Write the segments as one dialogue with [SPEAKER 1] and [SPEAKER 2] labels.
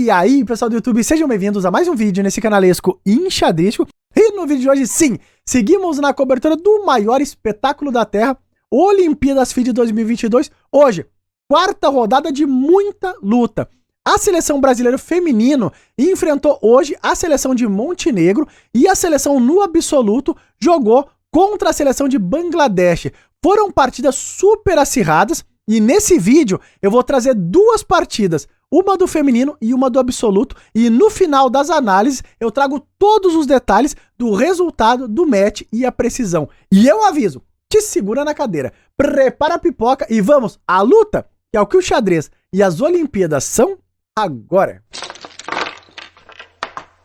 [SPEAKER 1] E aí, pessoal do YouTube, sejam bem-vindos a mais um vídeo nesse canalesco enxadrístico. E no vídeo de hoje, sim, seguimos na cobertura do maior espetáculo da Terra, Olimpíadas FIDE 2022. Hoje, quarta rodada de muita luta. A seleção brasileira feminino enfrentou hoje a seleção de Montenegro e a seleção no absoluto jogou contra a seleção de Bangladesh. Foram partidas super acirradas e nesse vídeo eu vou trazer duas partidas, uma do feminino e uma do absoluto, e no final das análises eu trago todos os detalhes do resultado do match e a precisão. E eu aviso, te segura na cadeira, prepara a pipoca e vamos à luta, que é o que o xadrez e as Olimpíadas são agora.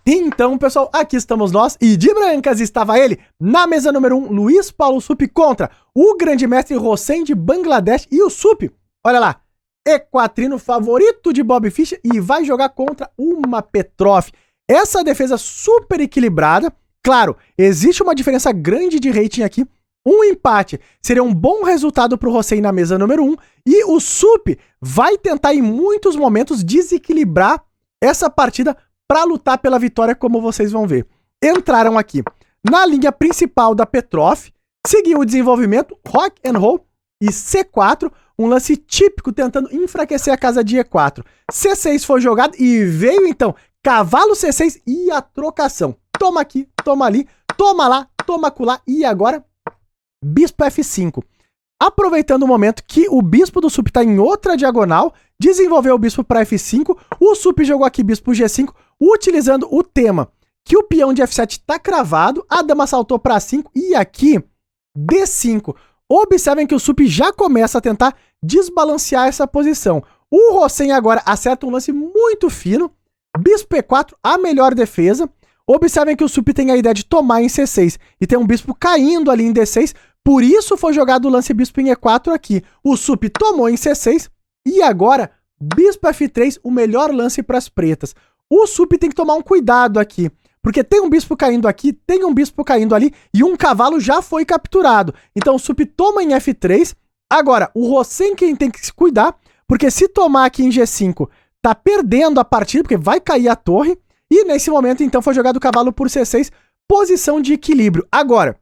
[SPEAKER 1] Então, pessoal, aqui estamos nós, e de brancas estava ele, na mesa número 1, Luiz Paulo Supi contra o grande mestre Hossein de Bangladesh, e o Supi, olha lá, equatrino favorito de Bob Fischer, e vai jogar contra uma Petrov. Essa defesa super equilibrada, claro, existe uma diferença grande de rating aqui, um empate seria um bom resultado para o Hossein na mesa número 1, e o Supi vai tentar em muitos momentos desequilibrar essa partida para lutar pela vitória, como vocês vão ver. Entraram aqui na linha principal da Petrov, seguiu o desenvolvimento, rock and roll e C4, um lance típico tentando enfraquecer a casa de E4. C6 foi jogado e veio então cavalo C6 e a trocação. Toma aqui, toma ali, toma lá, toma acolá e agora bispo F5. Aproveitando o momento que o bispo do Supi está em outra diagonal, desenvolveu o bispo para F5, o Supi jogou aqui bispo G5, utilizando o tema que o peão de F7 está cravado, a dama saltou para 5 e aqui D5. Observem que o Supi já começa a tentar desbalancear essa posição. O Hossein agora acerta um lance muito fino, bispo E4, a melhor defesa. Observem que o Supi tem a ideia de tomar em C6 e tem um bispo caindo ali em D6, por isso foi jogado o lance bispo em E4 aqui. O Supi tomou em C6 e agora bispo F3, o melhor lance para as pretas. O Supi tem que tomar um cuidado aqui, porque tem um bispo caindo aqui, tem um bispo caindo ali e um cavalo já foi capturado. Então o Supi toma em F3. Agora, o Hossein quem tem que se cuidar, porque se tomar aqui em G5, tá perdendo a partida, porque vai cair a torre. E nesse momento, então, foi jogado o cavalo por C6, posição de equilíbrio. Agora,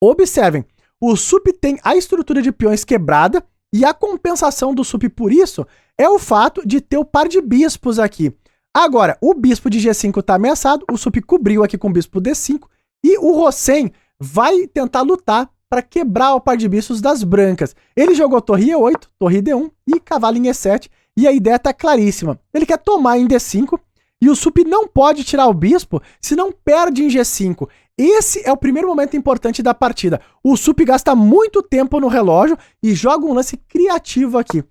[SPEAKER 1] observem, o Supi tem a estrutura de peões quebrada e a compensação do Supi por isso é o fato de ter o par de bispos aqui. Agora, o bispo de G5 está ameaçado, o Supi cobriu aqui com o bispo D5 e o Hossein vai tentar lutar para quebrar o par de bispos das brancas. Ele jogou torre E8, torre D1 e cavalo em E7 e a ideia está claríssima. Ele quer tomar em D5, e o Supi não pode tirar o bispo, senão perde em G5. Esse é o primeiro momento importante da partida. O Supi gasta muito tempo no relógio e joga um lance criativo aqui.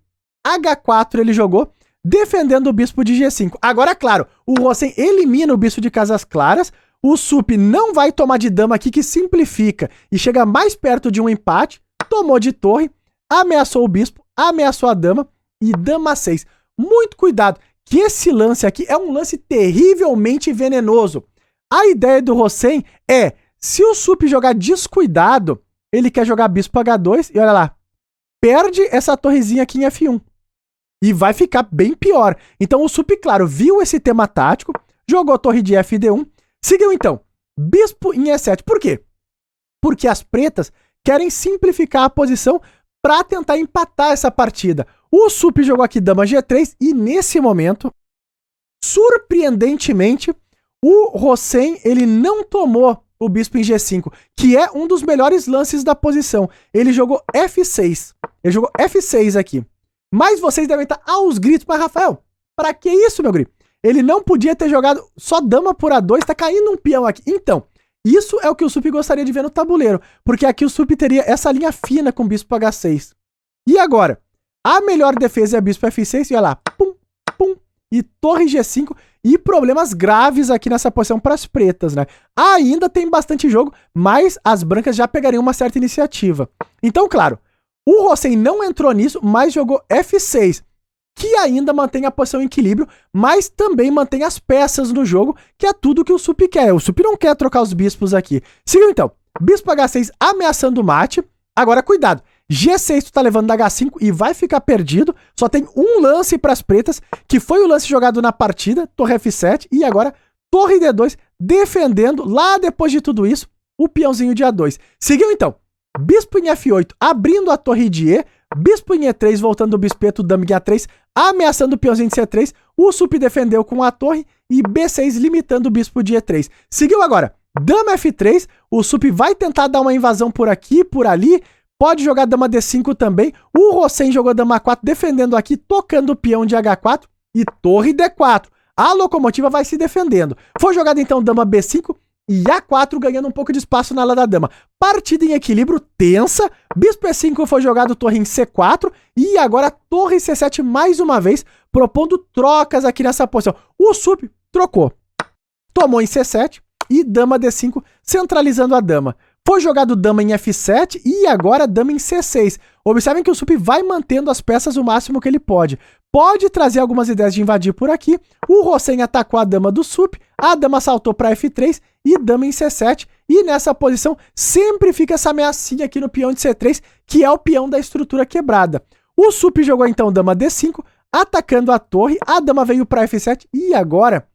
[SPEAKER 1] H4 ele jogou, defendendo o bispo de G5. Agora, claro, o Hossein elimina o bispo de casas claras, o Supi não vai tomar de dama aqui, que simplifica e chega mais perto de um empate, tomou de torre, ameaçou o bispo, ameaçou a dama e dama 6. Muito cuidado, que esse lance aqui é um lance terrivelmente venenoso. A ideia do Hossein é, se o Supi jogar descuidado, ele quer jogar bispo H2 e olha lá, perde essa torrezinha aqui em F1. E vai ficar bem pior. Então o Supi, claro, viu esse tema tático, jogou torre de FD1, seguiu então, bispo em E7. Por quê? Porque as pretas querem simplificar a posição para tentar empatar essa partida. O Supi jogou aqui dama G3 e nesse momento, surpreendentemente, o Hossein ele não tomou o bispo em G5, que é um dos melhores lances da posição. Ele jogou F6. Ele jogou F6 aqui. Mas vocês devem estar aos gritos, mas Rafael, para que isso, meu grito? Ele não podia ter jogado só dama por A2, tá caindo um peão aqui. Então, isso é o que o Supi gostaria de ver no tabuleiro, porque aqui o Supi teria essa linha fina com bispo H6. E agora, a melhor defesa é bispo F6, e olha lá, pum, pum, e torre G5, e problemas graves aqui nessa posição para as pretas, né? Ainda tem bastante jogo, mas as brancas já pegariam uma certa iniciativa. Então, claro, o Hossein não entrou nisso, mas jogou F6, que ainda mantém a posição em equilíbrio, mas também mantém as peças no jogo, que é tudo que o Supi quer. O Supi não quer trocar os bispos aqui. Seguiu então, bispo H6 ameaçando o mate. Agora, cuidado, G6 tu tá levando da H5 e vai ficar perdido. Só tem um lance pras pretas, que foi o lance jogado na partida, torre F7, e agora torre D2, defendendo, lá depois de tudo isso, o peãozinho de A2. Seguiu então, bispo em F8, abrindo a torre de E, bispo em E3, voltando o bispeto, dama em A3, ameaçando o peãozinho de C3, o sup defendeu com a torre, e B6 limitando o bispo de E3. Seguiu agora, dama F3, o sup vai tentar dar uma invasão por aqui, por ali, pode jogar dama D5 também, o Hossein jogou dama A4, defendendo aqui, tocando o peão de H4, e torre D4. A locomotiva vai se defendendo. Foi jogada então dama B5 e A4 ganhando um pouco de espaço na ala da dama. Partida em equilíbrio tensa. Bispo E5 foi jogado torre em C4 e agora torre C7 mais uma vez, propondo trocas aqui nessa posição. O sup trocou. Tomou em C7 e dama D5 centralizando a dama. Foi jogado dama em F7 e agora dama em C6. Observem que o sup vai mantendo as peças o máximo que ele pode. Pode trazer algumas ideias de invadir por aqui. O Hossein atacou a dama do sup, a dama saltou para F3 e dama em C7. E nessa posição sempre fica essa ameaçinha aqui no peão de C3, que é o peão da estrutura quebrada. O sup jogou então dama D5, atacando a torre, a dama veio para F7 e agora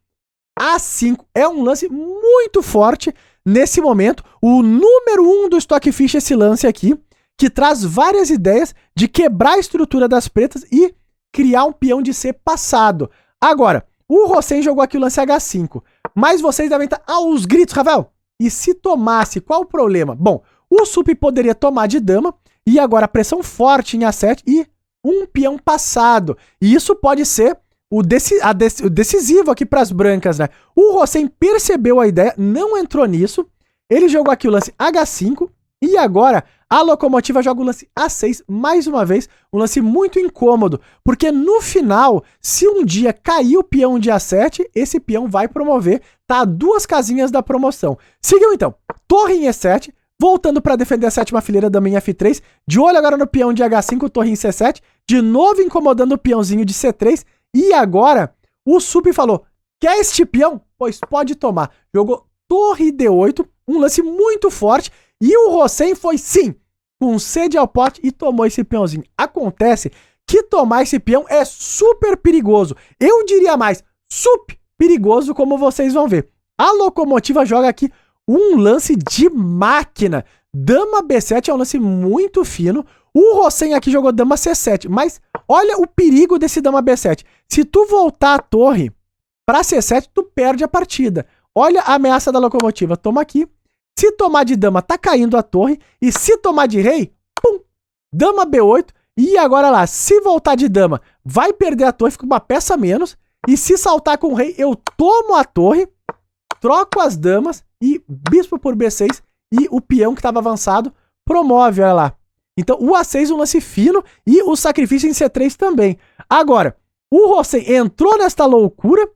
[SPEAKER 1] A5 é um lance muito forte nesse momento. O número 1 do Stockfish esse lance aqui, que traz várias ideias de quebrar a estrutura das pretas e criar um peão de C passado. Agora, o Hossein jogou aqui o lance H5, mas vocês devem estar aos gritos, Ravel. E se tomasse, qual o problema? Bom, o sup poderia tomar de dama, e agora pressão forte em A7 e um peão passado. E isso pode ser o decisivo aqui para as brancas, né? O Hossein percebeu a ideia, não entrou nisso, ele jogou aqui o lance H5, e agora a locomotiva joga o lance A6 mais uma vez, um lance muito incômodo, porque no final, se um dia cair o peão de A7, esse peão vai promover, tá a 2 casinhas da promoção. Seguiu então, torre em E7, voltando para defender a 7ª fileira, dama em F3, de olho agora no peão de H5, torre em C7, de novo incomodando o peãozinho de C3, e agora o sup falou, quer este peão? Pois pode tomar. Jogou torre D8, um lance muito forte, e o Hossein foi sim, com sede ao pote e tomou esse peãozinho. Acontece que tomar esse peão é super perigoso. Eu diria mais, sup perigoso, como vocês vão ver. A locomotiva joga aqui um lance de máquina. Dama B7 é um lance muito fino. O Hossein aqui jogou dama C7, mas olha o perigo desse dama B7. Se tu voltar a torre para C7, tu perde a partida. Olha a ameaça da locomotiva. Toma aqui. Se tomar de dama, tá caindo a torre. E se tomar de rei, pum, dama B8. E agora lá, se voltar de dama, vai perder a torre, fica uma peça a menos. E se saltar com o rei, eu tomo a torre, troco as damas e bispo por B6. E o peão que estava avançado promove, olha lá. Então o A6 um lance fino e o sacrifício em C3 também. Agora, o Hossein entrou nesta loucura,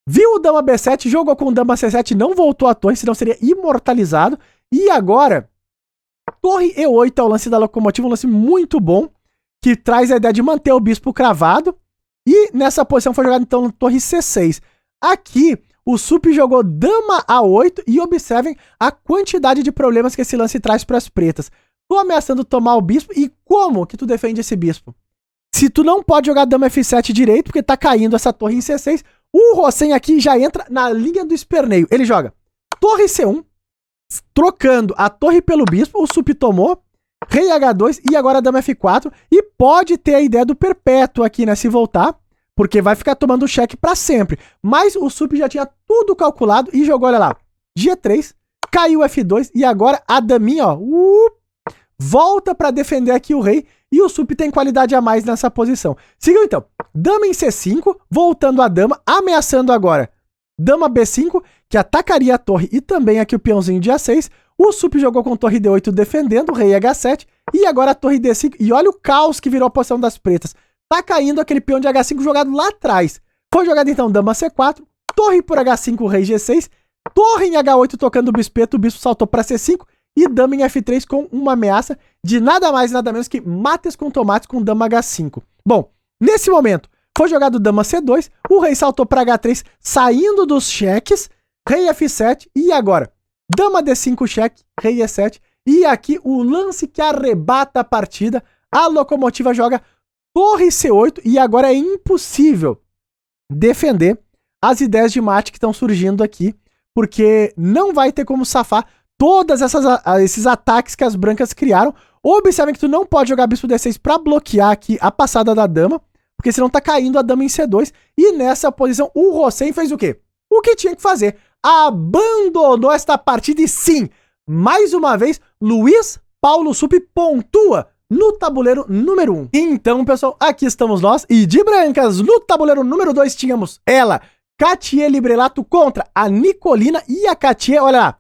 [SPEAKER 1] viu o dama B7, jogou com o dama C7, não voltou à torre, senão seria imortalizado. E agora, torre E8 é o lance da locomotiva, um lance muito bom, que traz a ideia de manter o bispo cravado. E nessa posição foi jogado então torre C6. Aqui, o sup jogou dama A8 e observem a quantidade de problemas que esse lance traz para as pretas. Tô ameaçando tomar o bispo, e como que tu defende esse bispo? Se tu não pode jogar dama F7 direito, porque tá caindo essa torre em C6, o Hossein aqui já entra na linha do esperneio. Ele joga torre C1, trocando a torre pelo bispo, o sup tomou, rei H2 e agora dama F4, e pode ter a ideia do perpétuo aqui, né, se voltar, porque vai ficar tomando cheque para sempre. Mas o sup já tinha tudo calculado e jogou, olha lá, G3, caiu F2 e agora a daminha, ó, volta para defender aqui o rei e o sup tem qualidade a mais nessa posição. Seguiu então, dama em C5, voltando a dama, ameaçando agora dama B5, que atacaria a torre e também aqui o peãozinho de A6. O sup jogou com torre D8 defendendo, rei H7 e agora a torre D5. E olha o caos que virou a posição das pretas. Tá caindo aquele peão de H5 jogado lá atrás. Foi jogado então dama C4, torre por H5, rei G6, torre em H8 tocando o bispeto, o bispo saltou para C5 e dama em F3 com uma ameaça de nada mais nada menos que mates com tomates com dama H5. Bom, nesse momento foi jogado dama C2, o rei saltou para H3 saindo dos cheques, rei F7 e agora dama D5 cheque, rei E7 e aqui o lance que arrebata a partida, A locomotiva joga torre C8 e agora é impossível defender as ideias de mate que estão surgindo aqui, porque não vai ter como safar todos esses ataques que as brancas criaram. Observem que tu não pode jogar bispo D6 para bloquear aqui a passada da dama, porque senão tá caindo a dama em C2. E nessa posição, o Rosen fez o quê? O que tinha que fazer. Abandonou esta partida e sim, mais uma vez, Luiz Paulo Supi pontua no tabuleiro número 1. Então, pessoal, aqui estamos nós. E de brancas, no tabuleiro número 2, tínhamos ela, Katia Librelato, contra a Nicolina. E a Katia, olha lá,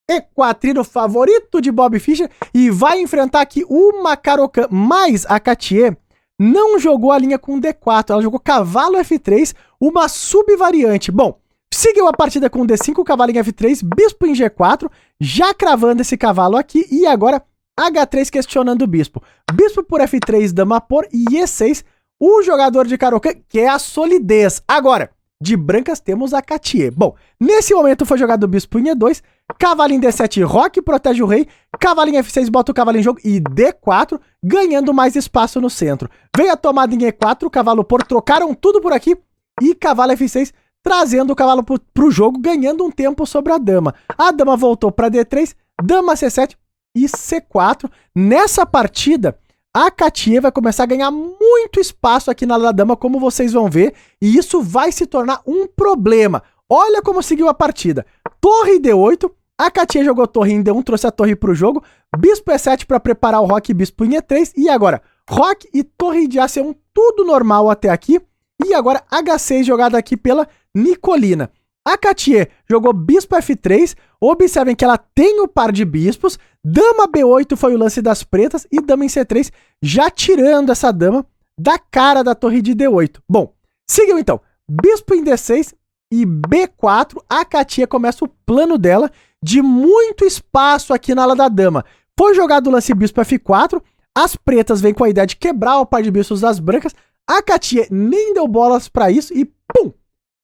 [SPEAKER 1] equatrino favorito de Bob Fischer. E vai enfrentar aqui o Macarocan. Mas a Katia não jogou a linha com D4. Ela jogou cavalo F3, uma subvariante. Bom, seguiu a partida com D5, cavalo em F3, bispo em G4, já cravando esse cavalo aqui. E agora H3 questionando o bispo. Bispo por F3, dama por e E6. O jogador de Caro-Kann quer a solidez. Agora, de brancas temos a Katia. Bom, nesse momento foi jogado o bispo em E2, cavalo em D7, roque protege o rei, cavalo em F6, bota o cavalo em jogo e D4, ganhando mais espaço no centro. Veio a tomada em E4, cavalo por, trocaram tudo por aqui e cavalo F6, trazendo o cavalo pro jogo, ganhando um tempo sobre a dama. A dama voltou para D3, dama C7 e C4. Nessa partida, a Katia vai começar a ganhar muito espaço aqui na ala da dama, como vocês vão ver, e isso vai se tornar um problema. Olha como seguiu a partida. Torre D8, a Katia jogou torre em D1, trouxe a torre pro jogo, bispo E7 para preparar o roque e bispo em E3, e agora roque e torre de A1, tudo normal até aqui, e agora H6 jogada aqui pela Nicolina. A Katia jogou bispo F3, observem que ela tem o par de bispos, dama B8 foi o lance das pretas e dama em C3, já tirando essa dama da cara da torre de D8. Bom, seguiu então, bispo em D6 e B4, a Katia começa o plano dela de muito espaço aqui na ala da dama. Foi jogado o lance bispo F4, as pretas vêm com a ideia de quebrar o par de bispos das brancas, a Katia nem deu bolas para isso e pum!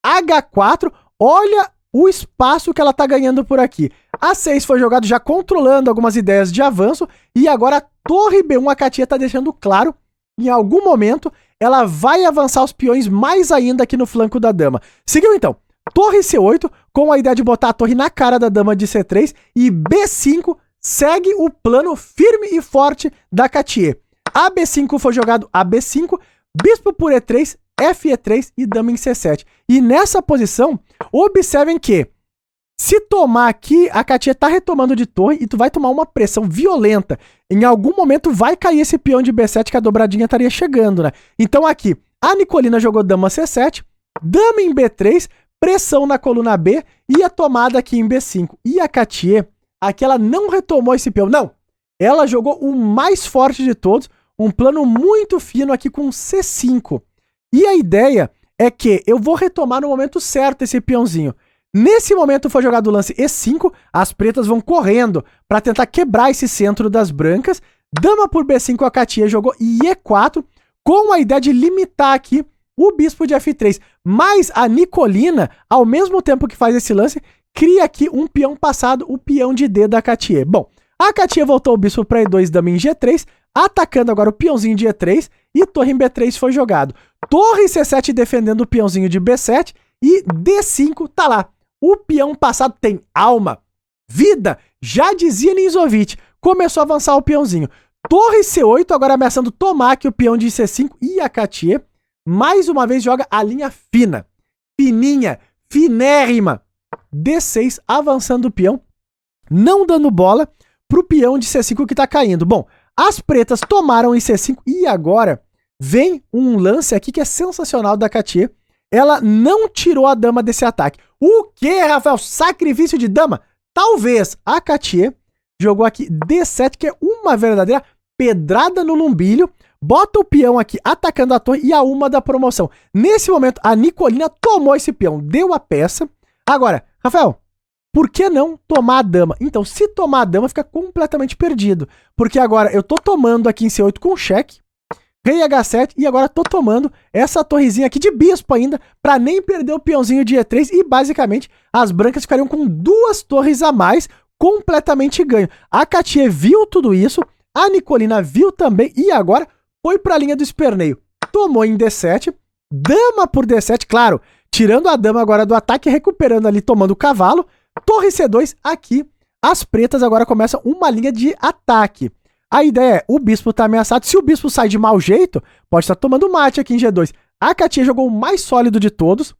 [SPEAKER 1] H4, olha o espaço que ela tá ganhando por aqui. A6 foi jogado já controlando algumas ideias de avanço, e agora a torre B1 a Katia tá deixando claro, em algum momento, ela vai avançar os peões mais ainda aqui no flanco da dama. Seguiu então, torre C8, com a ideia de botar a torre na cara da dama de C3, e B5 segue o plano firme e forte da Katia. A B5 foi jogado a B5, bispo por E3, Fe3 e dama em C7. E nessa posição, observem que se tomar aqui, a Katia tá retomando de torre e tu vai tomar uma pressão violenta. Em algum momento vai cair esse peão de B7 que a dobradinha estaria chegando, né? Então aqui, a Nicolina jogou dama C7, dama em B3, pressão na coluna B e a tomada aqui em B5. E a Katia, aqui ela não retomou esse peão, não. Ela jogou o mais forte de todos, um plano muito fino aqui com C5. E a ideia é que eu vou retomar no momento certo esse peãozinho. Nesse momento foi jogado o lance E5, as pretas vão correndo para tentar quebrar esse centro das brancas. Dama por B5 a Katia jogou E4, com a ideia de limitar aqui o bispo de F3. Mas a Nicolina, ao mesmo tempo que faz esse lance, cria aqui um peão passado, o peão de D da Katia. Bom, a Katia voltou o bispo para E2, dama em G3, atacando agora o peãozinho de E3 e torre em B3 foi jogado. Torre C7 defendendo o peãozinho de B7 e D5 tá lá. O peão passado tem alma, vida, já dizia Ninzovic. Começou a avançar o peãozinho. Torre C8 agora ameaçando tomar aqui o peão de C5 e a Katia mais uma vez joga a linha fina, fininha, finérrima. D6 avançando o peão, não dando bola pro peão de C5 que tá caindo. Bom, as pretas tomaram em C5 e agora vem um lance aqui que é sensacional da Katia. Ela não tirou a dama desse ataque. O que, Rafael? Sacrifício de dama? Talvez. A Katia jogou aqui D7, que é uma verdadeira pedrada no lumbilho. Bota o peão aqui atacando a torre e a uma da promoção. Nesse momento, a Nicolina tomou esse peão, deu a peça. Agora, Rafael, por que não tomar a dama? Então, se tomar a dama, fica completamente perdido. Porque agora eu tô tomando aqui em C8 com cheque, rei H7, e agora tô tomando essa torrezinha aqui de bispo ainda, pra nem perder o peãozinho de E3, e basicamente as brancas ficariam com 2 torres a mais, completamente ganho. A Katia viu tudo isso, A Nicolina viu também e agora foi pra linha do esperneio. Tomou em D7, dama por D7, claro, tirando a dama agora do ataque, recuperando ali, tomando o cavalo. Torre C2, aqui, as pretas agora começam uma linha de ataque. A ideia é, o bispo tá ameaçado, se o bispo sai de mau jeito, pode estar tomando mate aqui em G2. A Katia jogou o mais sólido de todos,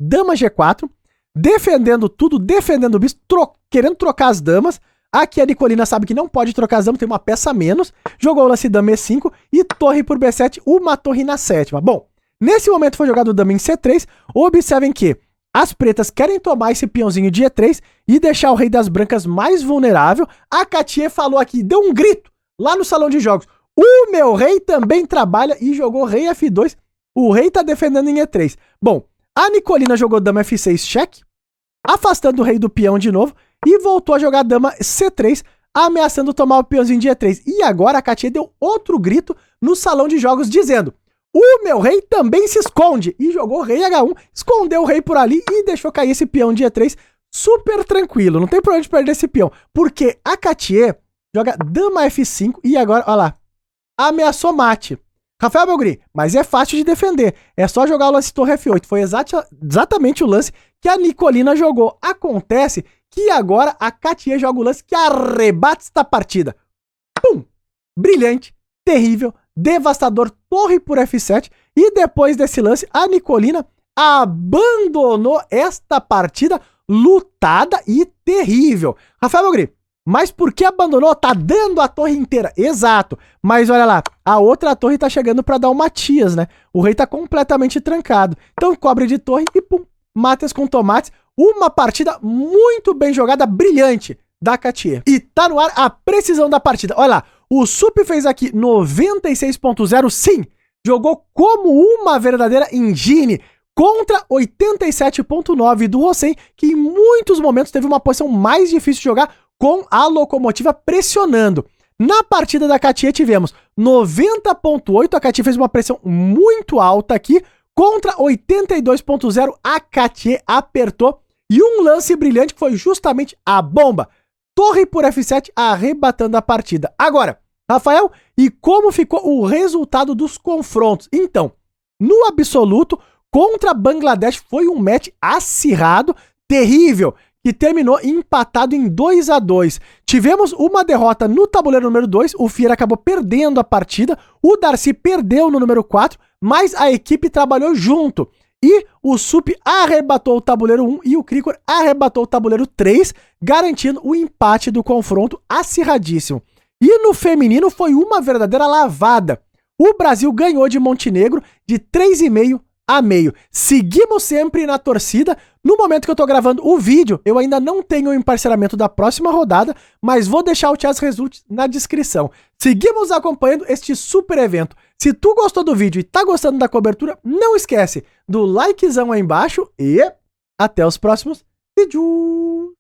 [SPEAKER 1] dama G4, defendendo tudo, defendendo o bispo, querendo trocar as damas. Aqui a Nicolina sabe que não pode trocar as damas, tem uma peça a menos, jogou o lance dama E5 e torre por B7, uma torre na sétima. Bom, nesse momento foi jogado dama em C3, observem que as pretas querem tomar esse peãozinho de E3 e deixar o rei das brancas mais vulnerável. A Katia falou aqui, deu um grito lá no salão de jogos. O meu rei também trabalha e jogou rei F2. O rei tá defendendo em E3. Bom, a Nicolina jogou dama F6 cheque, afastando o rei do peão de novo e voltou a jogar dama C3, ameaçando tomar o peãozinho de E3. E agora a Katia deu outro grito no salão de jogos dizendo: o meu rei também se esconde. E jogou rei H1, escondeu o rei por ali e deixou cair esse peão de E3 super tranquilo. Não tem pra onde perder esse peão. Porque a Katia joga dama F5 e agora, olha lá, ameaçou mate. Rafael Belgri, mas é fácil de defender. É só jogar o lance torre F8. Foi exatamente o lance que a Nicolina jogou. Acontece que agora a Katia joga o lance que arrebata esta partida. Pum! Brilhante, terrível, devastador, torre por F7, e depois desse lance, a Nicolina abandonou esta partida lutada e terrível. Rafael Belgri, mas por que abandonou? Tá dando a torre inteira. Exato, mas olha lá, a outra torre tá chegando pra dar o Matias, né? O rei tá completamente trancado. Então cobre de torre e pum, matas com tomates. Uma partida muito bem jogada, brilhante da Katia. E tá no ar a precisão da partida. Olha lá, o Sup fez aqui 96.0, sim, jogou como uma verdadeira engine contra 87.9 do Hossein, que em muitos momentos teve uma posição mais difícil de jogar com a locomotiva pressionando. Na partida da Katia tivemos 90.8, a Katia fez uma pressão muito alta aqui, contra 82.0 a Katia apertou, e um lance brilhante que foi justamente a bomba. Torre por F7 arrebatando a partida. Agora, Rafael, e como ficou o resultado dos confrontos? Então, no absoluto, contra Bangladesh foi um match acirrado, terrível, que terminou empatado em 2-2. Tivemos uma derrota no tabuleiro número 2, o Fier acabou perdendo a partida, o Darcy perdeu no número 4, mas a equipe trabalhou junto. E o Sup arrebatou o tabuleiro 1 e o Krikor arrebatou o tabuleiro 3, garantindo o empate do confronto acirradíssimo. E no feminino foi uma verdadeira lavada. O Brasil ganhou de Montenegro de 3,5 a meio. Seguimos sempre na torcida. No momento que eu tô gravando o vídeo, eu ainda não tenho o emparceramento da próxima rodada, mas vou deixar o Chess Results na descrição. Seguimos acompanhando este super evento. Se tu gostou do vídeo e tá gostando da cobertura, não esquece do likezão aí embaixo e até os próximos vídeos.